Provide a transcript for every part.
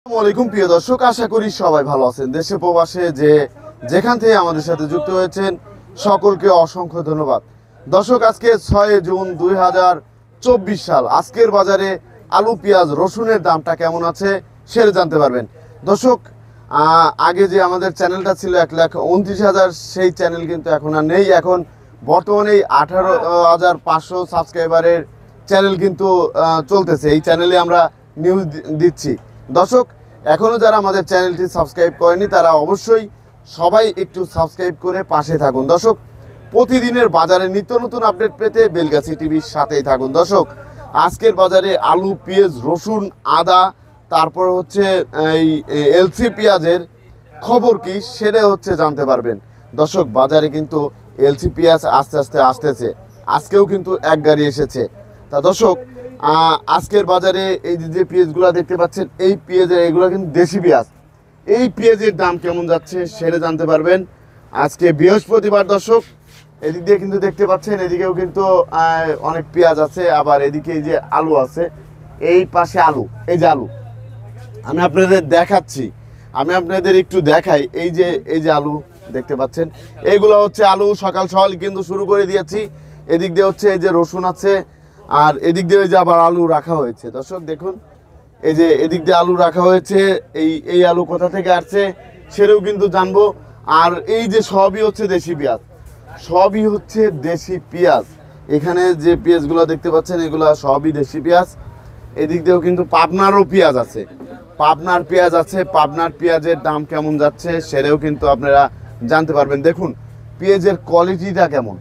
আসসালামু প্রিয় দর্শক, আশা করি সবাই ভালো আছেন। দেশে প্রবাসে যেখান থেকে আমাদের সাথে যুক্ত হয়েছেন সকলকে অসংখ্য ধন্যবাদ। দর্শক, আজকে 6 জুন 2024 সাল। আজকের বাজারে আলু, পেঁয়াজ, রসুনের দামটা কেমন আছে সেটা জানতে পারবেন। দর্শক, আগে যে আমাদের চ্যানেলটা ছিল 1,29,000, সেই চ্যানেল কিন্তু এখন আর নেই। এখন বর্তমানে 18,500 সাবস্ক্রাইবারের চ্যানেল কিন্তু চলতেছে। এই চ্যানেলে আমরা নিউজ দিচ্ছি। দর্শক, এখনও যারা আমাদের চ্যানেলটি সাবস্ক্রাইব করেনি তারা অবশ্যই সবাই একটু সাবস্ক্রাইব করে পাশে থাকুন। দর্শক, প্রতিদিনের বাজারে নিত্য নতুন আপডেট পেতে বেলগাছি টিভির সাথেই থাকুন। দর্শক, আজকের বাজারে আলু, পেঁয়াজ, রসুন, আদা, তারপর হচ্ছে এই এলসি পেঁয়াজের খবর কি সেটা হচ্ছে জানতে পারবেন। দর্শক, বাজারে কিন্তু এলসি পেঁয়াজ আস্তে আস্তে আসতেছে। আজকেও কিন্তু এক গাড়ি এসেছে। তা দর্শক, আজকের বাজারে এই যে পেঁয়াজগুলো দেখতে পাচ্ছেন, এই পেঁয়াজের এগুলো কিন্তু দেশি পেঁয়াজ। এই পেঁয়াজের দাম কেমন যাচ্ছে সেটা জানতে পারবেন। আজকে বৃহস্পতিবার। দর্শক, এদিক দিয়ে কিন্তু দেখতে পাচ্ছেন, এদিকেও কিন্তু অনেক পেঁয়াজ আছে। আবার এদিকে এই যে আলু আছে, এই পাশে আলু, এই যে আলু আমি আপনাদের দেখাচ্ছি। আমি আপনাদের একটু দেখাই। এই যে আলু দেখতে পাচ্ছেন, এইগুলো হচ্ছে আলু। সকাল সকাল কিন্তু শুরু করে দিয়েছি। এদিক দিয়ে হচ্ছে এই যে রসুন আছে, আর এদিক দিয়ে যে আবার আলু রাখা হয়েছে। দর্শক দেখুন, এই যে এদিক দিয়ে আলু রাখা হয়েছে। এই আলু কোথা থেকে আসছে সেটাও কিন্তু জানবো। আর এই যে সবই হচ্ছে দেশি পেঁয়াজ, সবই হচ্ছে দেশি পেঁয়াজ। এখানে যে পেঁয়াজগুলো দেখতে পাচ্ছেন এগুলো সবই দেশি পেঁয়াজ। এদিক দিয়েও কিন্তু পাবনারও পেঁয়াজ আছে, পাবনার পেঁয়াজ আছে। পাবনার পেঁয়াজের দাম কেমন যাচ্ছে সেটাও কিন্তু আপনারা জানতে পারবেন। দেখুন পেঁয়াজের কোয়ালিটিটা কেমন,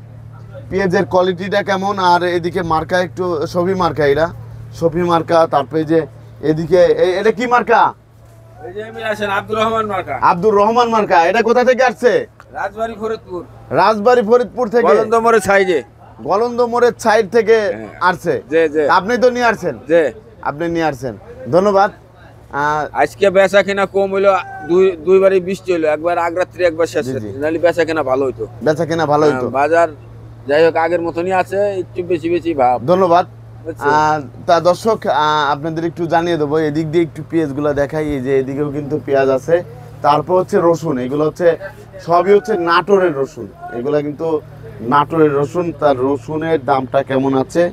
পেঁয়াজের কোয়ালিটিটা কেমন। আর এদিকে মার্কা একটু সবই মার্কা, এরা সবই মার্কা। তারপরে যে এদিকে এটা কি মার্কা? আব্দুর রহমান মার্কা। এটা কোথা থেকে আসছে? রাজবাড়ী ফরিদপুর থেকে, গলন্দ মোড়ের সাইড থেকে আসছে। আপনি তো নিয়ে আসছেন, আপনি নিয়ে আসছেন, ধন্যবাদ। আজকে বেচা কেনা কম হইলো, দুইবারই বৃষ্টি হইলো, একবার আগরাত্রি একবার শেষ। নাহলে বেচা কেনা ভালো হইতো, বেচা কেনা ভালো হইতো। বাজার যাই হোক আগের মতনই আছে, একটু বেশি বেশি ভাব। ধন্যবাদ। তা দর্শক, আপনাদের একটু জানিয়ে দেবো, এদিক দিয়ে একটু পেঁয়াজ গুলা দেখাই। এই যে এদিকেও কিন্তু পেঁয়াজ আছে। তারপর হচ্ছে রসুন, এগুলো হচ্ছে সবই হচ্ছে নাটোরের রসুন। এগুলা কিন্তু নাটোরের রসুন। তার রসুনের দামটা কেমন আছে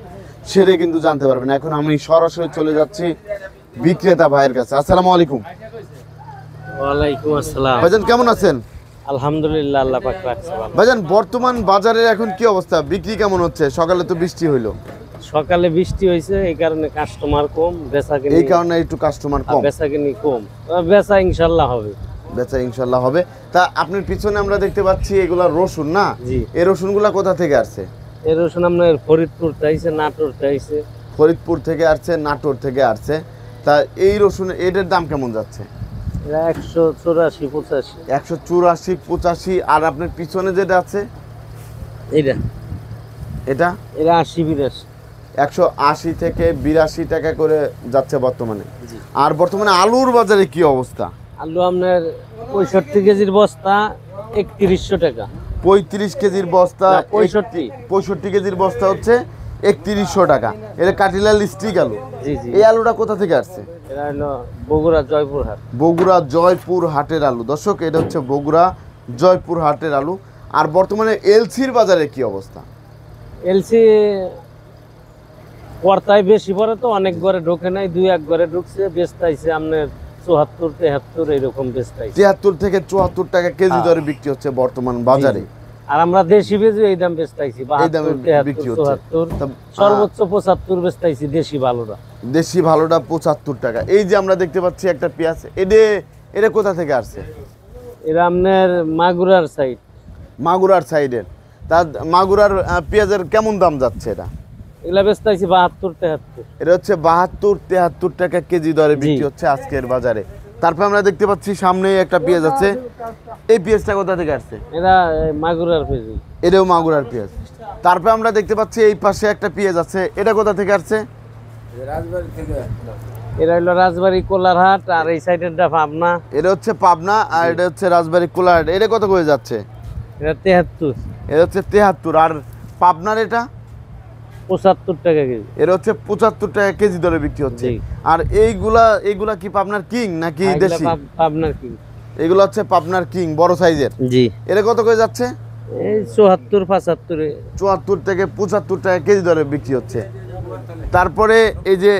সেটা কিন্তু জানতে পারবেন। এখন আমি সরাসরি চলে যাচ্ছি বিক্রেতা ভাইয়ের কাছে। আসসালামু আলাইকুম। ওয়ালাইকুম আসসালাম। ভাইজান কেমন আছেন? আলহামদুলিল্লাহ, আল্লাহ পাক রাখছে ভালো। ভাইজান, বর্তমান বাজারের এখন কি অবস্থা? বিক্রি কেমন হচ্ছে? সকালে তো বৃষ্টি হইলো, সকালে বৃষ্টি হয়েছে, এই কারণে কাস্টমার কম, বেচাকেনি এই কারণে একটু কাস্টমার কম, বেচাকেনি কম। বেচা ইনশাআল্লাহ হবে, বেচা ইনশাআল্লাহ হবে। তা আপনার পিছনে আমরা দেখতে পাচ্ছি এগুলা রসুন না? জি। এই রসুনগুলা কোথা থেকে আসছে? এই রসুন আপনার ফরিদপুর থেকে, নাটোর থেকে। ফরিদপুর থেকে আসছে, নাটোর থেকে আসছে। তা এই রসুন এটার দাম কেমন যাচ্ছে? 184-85। 184-85। আর আপনার পিছনে যেটা আছে এটা এটা 80-82। 180 থেকে 82 টাকা করে যাচ্ছে বর্তমানে। আর বর্তমানে আলুর বাজারে কি অবস্থা? আলু আপনার 65 কেজির বস্তা 3100 টাকা। 35 কেজির বস্তা 65 কেজির বস্তা হচ্ছে 3100 টাকা। এটা কাটিলাল স্টিক আলু। জি জি। এই আলুটা কোথা থেকে আসছে? এটা হলো বগুড়া জয়পুর হাট। বগুড়া জয়পুর হাটের আলু। দর্শক, এটা হচ্ছে বগুড়া জয়পুর হাটের আলু। আর বর্তমানে এলসির বাজারে কি অবস্থা? এলসি কর্তায় বেশি পড়ে তো, অনেক ঘরে ঢোকে নাই, 2-1 ঘরে ঢুকছে। বেচতাইছে আপনার 74-73 এরকম বেচতাইছে। 73 থেকে 74 টাকা কেজি দরে বিক্রি হচ্ছে বর্তমান বাজারে। আর আমরা দেশি বেজে এই দাম বেচতাইছি, 72-73-74, সর্বোচ্চ 75 বেচতাইছি দেশি ভালোটা। দেশি ভালোটা 75 টাকা। এই যে আমরা দেখতে পাচ্ছি একটা পেঁয়াজ, এটা কোথা থেকে আসছে? এরা আপনার মাগুরার সাইড, মাগুরার সাইডের। তার মাগুরার পেঁয়াজের কেমন দাম যাচ্ছে? এগুলা বেচতাইছি 72-73। এটা হচ্ছে 72-73 টাকা কেজি দরে বিক্রি হচ্ছে আজকের বাজারে। তারপর আমরা দেখতে পাচ্ছি সামনেই একটা পেঁয়াজ আছে। এই পেঁয়াজটা কোথা থেকে আসছে? এরা মাগুরার পেঁয়াজ, এটাও মাগুরার পেঁয়াজ। তারপর আমরা দেখতে পাচ্ছি এই পাশে একটা পেঁয়াজ আছে। এটা কোথা থেকে আসছে? রাজবাড়ি থেকে। এরা হলো রাজবাড়ি কোলারহাট, আর এই সাইডেরটা পাবনা। এটা হচ্ছে পাবনা, আর এটা হচ্ছে রাজবাড়ি কোলারহাট। এটা কত করে যাচ্ছে? এটা 73। এটা হচ্ছে 73। আর পাবনার এটা 75 টাকা কেজি। এটা হচ্ছে 75 টাকা কেজি দরে বিক্রি হচ্ছে। জি। আর এইগুলা কি পাবনার কিং নাকি দেশি? পাবনার কিং। এগুলো হচ্ছে পাবনার কিং, বড় সাইজের। জি। এটা কত করে যাচ্ছে? এই 74 75 74 থেকে 75 টাকা কেজি দরে বিক্রি হচ্ছে। তারপরে এই যে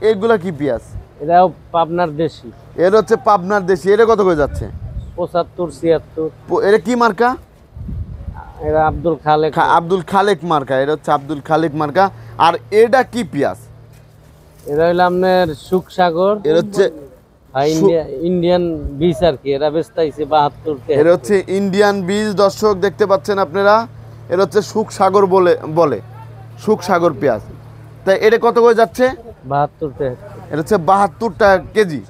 এইগুলা কি পেঁয়াজ? এটাও পাবনার দেশি। এটা হচ্ছে পাবনার দেশি। এটা কত করে যাচ্ছে? 75 76। এটা কি মার্কা? এটা আব্দুল খালেক। আব্দুল খালেক মার্কা। এটা হচ্ছে আব্দুল খালেক মার্কা। আর এটা কি পেঁয়াজ? এটা হইলো আপনার সুখসাগর। এটা হচ্ছে ইন্ডিয়ান বীজ আর কি। এটা বেচতাইছে 72 টাকা। এটা হচ্ছে ইন্ডিয়ান বীজ। দর্শক দেখতে পাচ্ছেন আপনারা, এটা হচ্ছে সুখসাগর বলে সুখসাগর পেঁয়াজ। তাই এটা কত করে যাচ্ছে? 72 টাকা। এটা হচ্ছে 72 টাকা কেজি।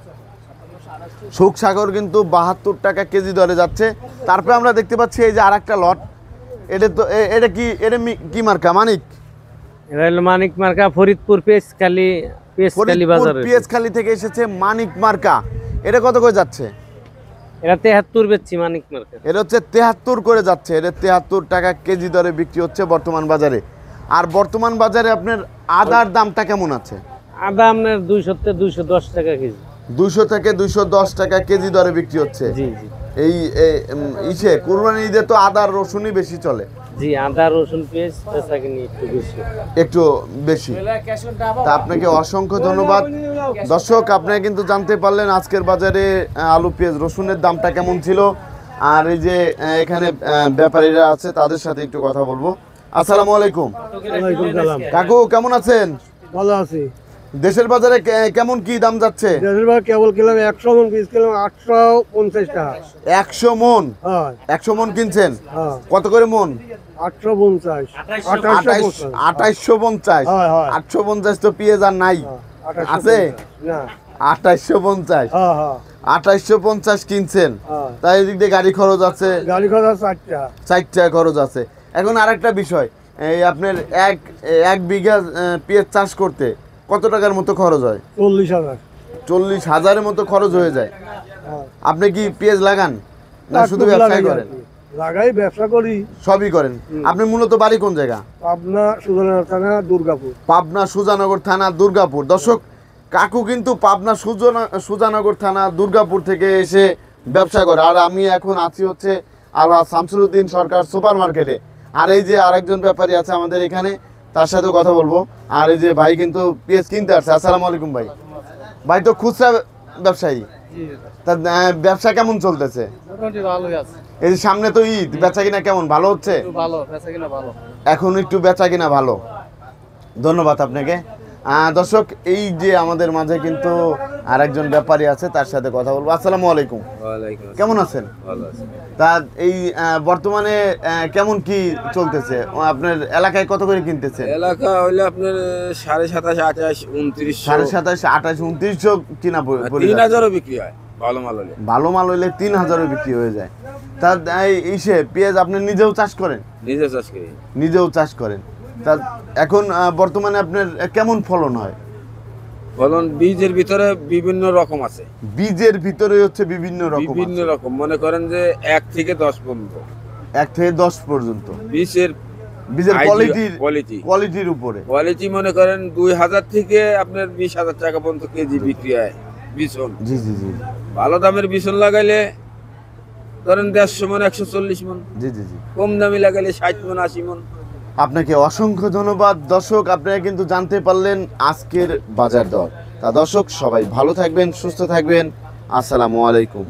সুখসাগর কিন্তু 72 টাকা কেজি দরে যাচ্ছে। তারপরে আমরা দেখতে পাচ্ছি এই যে আরেকটা লট। এটা কি মার্কা? মানিক। এটা হলো মানিক মার্কা, ফরিদপুর পেঁচখালী বাজারে। পেঁচখালী থেকে এসেছে মানিক মার্কা। এটা কত করে যাচ্ছে? এটা 73 বেচছি মানিক মার্কা। এটা হচ্ছে 73 করে যাচ্ছে। এটা 73 টাকা কেজি দরে বিক্রি হচ্ছে বর্তমান বাজারে। আর বর্তমান বাজারে আপনার আদার দামটা কেমন আছে? আদা আপনার 200 থেকে 210 টাকা কেজি। 200 থেকে 210 টাকা কেজি দরে বিক্রি হচ্ছে। জি জি। এই কুরবানি ঈদে তো আদা আর রসুনই বেশি চলে। জি, আদা রসুন পেঁয়াজ বেচা কিনি একটু বেশি। তা আপনাকে অসংখ্য ধন্যবাদ। দর্শক, আপনারা কিন্তু জানতে পারলেন আজকের বাজারে আলু পেঁয়াজ রসুনের দামটা কেমন ছিল। আর এই যে এখানে ব্যাপারীরা আছে তাদের সাথে একটু কথা বলবো। আসসালামু আলাইকুম। কাকু কেমন আছেন? ভালো আছি। দেশের বাজারে কেমন কি দাম যাচ্ছে? দেশের বাজার কেবল কিলাম 100 মন বীজ কিলাম 850 টাকা। 100 মন? হ্যাঁ 100 মন কিনছেন? হ্যাঁ। কত করে মন? 850 2850। হ্যাঁ, হ্যাঁ। 850 তো পেঁয়াজ আর নাই, আছে? না 2850। হ্যাঁ হ্যাঁ 2850 কিনছেন। হ্যাঁ। তাই এদিক দিয়ে গাড়ি খরচ আছে, গাড়ি খরচ 4টা 4 টাকা খরচ আছে। এখন আরেকটা বিষয়, এই আপনার এক বিঘা পেঁয়াজ চাষ করতে কত টাকার মতো খরচ হয়? 40,000। 40,000-এর মতো খরচ হয়ে যায়। হ্যাঁ। আপনি কি পেঁয়াজ লাগান না শুধু ব্যবসায় করেন? লাগাই, ব্যবসা করি, সবই করেন। আপনি মূলত বাড়ি কোন জায়গা? পাবনা সুজানগর থানা দুর্গাপুর। পাবনা সুজানগর থানা দুর্গাপুর। দর্শক, কাকু কিন্তু পাবনা সুজানগর থানা দুর্গাপুর থেকে এসে ব্যবসা করে। আর আমি এখন আছি হচ্ছে আলহাজ শামসুদ্দিন সরকার সুপার মার্কেটে। আর এই যে আরেকজন ব্যাপারী আছে আমাদের এখানে, তার সাথে কথা বলবো। আর এই যে ভাই কিন্তু পেঁয়াজ কিনতে আসছে। আসসালামু আলাইকুম ভাই। ভাই তো খুচরা ব্যবসায়ী, তা ব্যবসা কেমন চলতেছে? ভালোই আছে। এই যে সামনে তো ঈদ, বেচা কিনা কেমন? ভালো হচ্ছে? ভালো, বেচা কিনা ভালো। এখন একটু বেচা কিনা ভালো। ধন্যবাদ আপনাকে। দর্শক, এই যে আমাদের মাঝে কিন্তু আরেকজন ব্যাপারী আছে, তার সাথে কথা বলবো। আসসালামু আলাইকুম। কেমন আছেন? ভালো আছে। তা এই বর্তমানে কেমন কি চলতেছে আপনার এলাকায়? কত করে কিনতেছে? এলাকা হইলে আপনার 27,500, 28, 29, 27,500, 28, 2900 কিনা 3,000 বিক্রি হয় ভালো মাল হলে। ভালো মাল হইলে 3,000 বিক্রি হয়ে যায়। তা ইসে পেঁয়াজ আপনি নিজেও চাষ করেন? নিজে চাষ করি। নিজেও চাষ করেন। তা এখন বর্তমানে আপনার কেমন ফলন হয়? ফলন বীজের ভিতরে বিভিন্ন রকম আছে। বীজের ভিতরে হচ্ছে বিভিন্ন রকম মনে করেন যে 1 থেকে 10 পর্যন্ত। 1 থেকে 10 পর্যন্ত বীজের কোয়ালিটির উপরে। কোয়ালিটি মনে করেন 2,000 থেকে আপনার 20,000 টাকা পর্যন্ত কেজি বিক্রি হয় বিছন। জি জি জি। ভালো দামের বিছন লাগাইলে ধরেন 150 মন, 140 মন। জি জি জি। কম দামি লাগাইলে 60 মন, 80 মন। আপনাকে অসংখ্য ধন্যবাদ। দর্শক, আপনারা কিন্তু জানতে পারলেন আজকের বাজার দর। তা দর্শক, সবাই ভালো থাকবেন, সুস্থ থাকবেন। আসসালামু আলাইকুম।